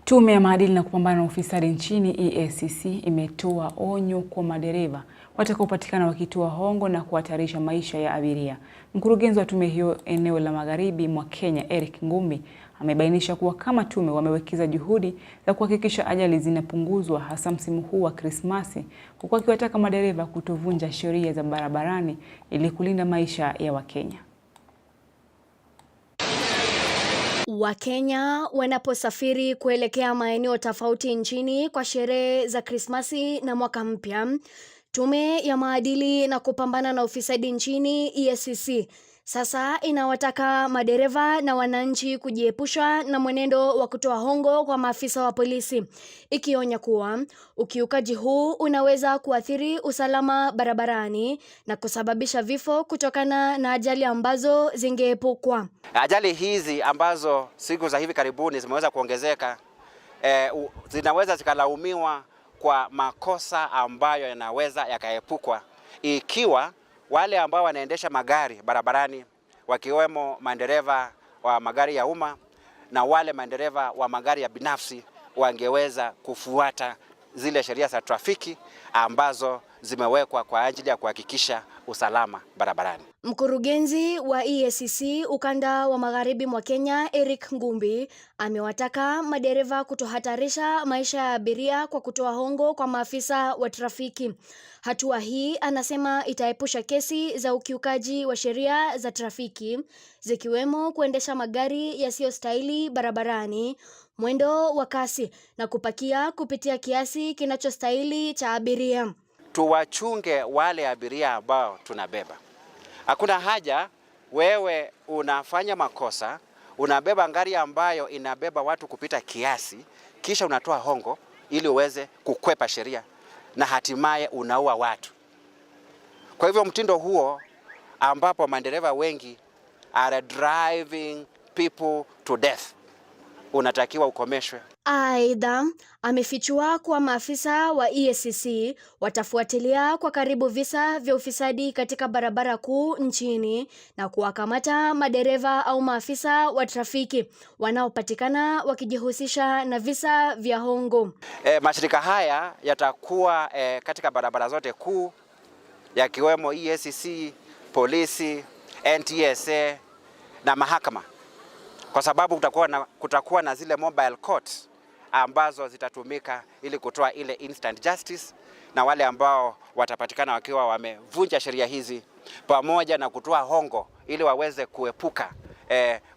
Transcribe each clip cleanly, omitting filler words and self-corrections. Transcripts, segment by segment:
Tume ya maadili na kupambana na ufisadi nchini EACC imetoa onyo kwa madereva watakaopatikana wakitoa hongo na kuhatarisha maisha ya abiria. Mkurugenzi wa tume hiyo eneo la Magharibi mwa Kenya, Eric Ngumbi, amebainisha kuwa kama tume wamewekeza juhudi za kuhakikisha ajali zinapunguzwa hasa msimu huu wa Krismasi, huku akiwataka madereva kutovunja sheria za barabarani ili kulinda maisha ya Wakenya. Wakenya wanaposafiri kuelekea maeneo tofauti nchini kwa sherehe za Krismasi na mwaka mpya, Tume ya maadili na kupambana na ufisadi nchini EACC sasa inawataka madereva na wananchi kujiepusha na mwenendo wa kutoa hongo kwa maafisa wa polisi, ikionya kuwa ukiukaji huu unaweza kuathiri usalama barabarani na kusababisha vifo kutokana na ajali ambazo zingeepukwa. Ajali hizi ambazo siku za hivi karibuni zimeweza kuongezeka zinaweza zikalaumiwa kwa makosa ambayo yanaweza yakaepukwa ikiwa wale ambao wanaendesha magari barabarani, wakiwemo madereva wa magari ya umma na wale madereva wa magari ya binafsi, wangeweza kufuata zile sheria za trafiki ambazo zimewekwa kwa ajili ya kuhakikisha usalama barabarani. Mkurugenzi wa EACC ukanda wa Magharibi mwa Kenya, Eric Ngumbi, amewataka madereva kutohatarisha maisha ya abiria kwa kutoa hongo kwa maafisa wa trafiki. Hatua hii, anasema, itaepusha kesi za ukiukaji wa sheria za trafiki, zikiwemo kuendesha magari yasiyostahili barabarani, mwendo wa kasi na kupakia kupitia kiasi kinachostahili cha abiria. Tuwachunge wale abiria ambao tunabeba. Hakuna haja wewe unafanya makosa, unabeba gari ambayo inabeba watu kupita kiasi, kisha unatoa hongo ili uweze kukwepa sheria na hatimaye unaua watu. Kwa hivyo mtindo huo ambapo madereva wengi are driving people to death unatakiwa ukomeshwe. Aidha, amefichua kuwa maafisa wa EACC watafuatilia kwa karibu visa vya ufisadi katika barabara kuu nchini na kuwakamata madereva au maafisa wa trafiki wanaopatikana wakijihusisha na visa vya hongo. Mashirika haya yatakuwa katika barabara zote kuu, yakiwemo EACC, polisi, NTSA na mahakama, kwa sababu kutakuwa na zile mobile courts ambazo zitatumika ili kutoa ile instant justice, na wale ambao watapatikana wakiwa wamevunja sheria hizi pamoja na kutoa hongo ili waweze kuepuka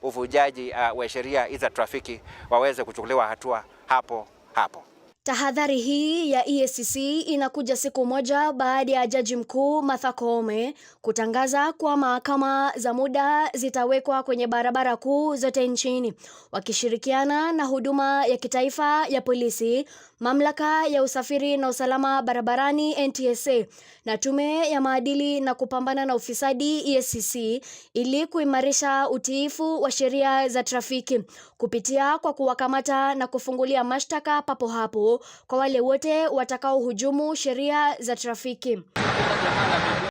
uvujaji wa sheria za trafiki waweze kuchukuliwa hatua hapo hapo. Tahadhari hii ya EACC inakuja siku moja baada ya Jaji Mkuu Martha Koome kutangaza kuwa mahakama za muda zitawekwa kwenye barabara kuu zote nchini, wakishirikiana na huduma ya kitaifa ya polisi, mamlaka ya usafiri na usalama barabarani NTSA na tume ya maadili na kupambana na ufisadi EACC, ili kuimarisha utiifu wa sheria za trafiki kupitia kwa kuwakamata na kufungulia mashtaka papo hapo kwa wale wote watakaohujumu sheria za trafiki.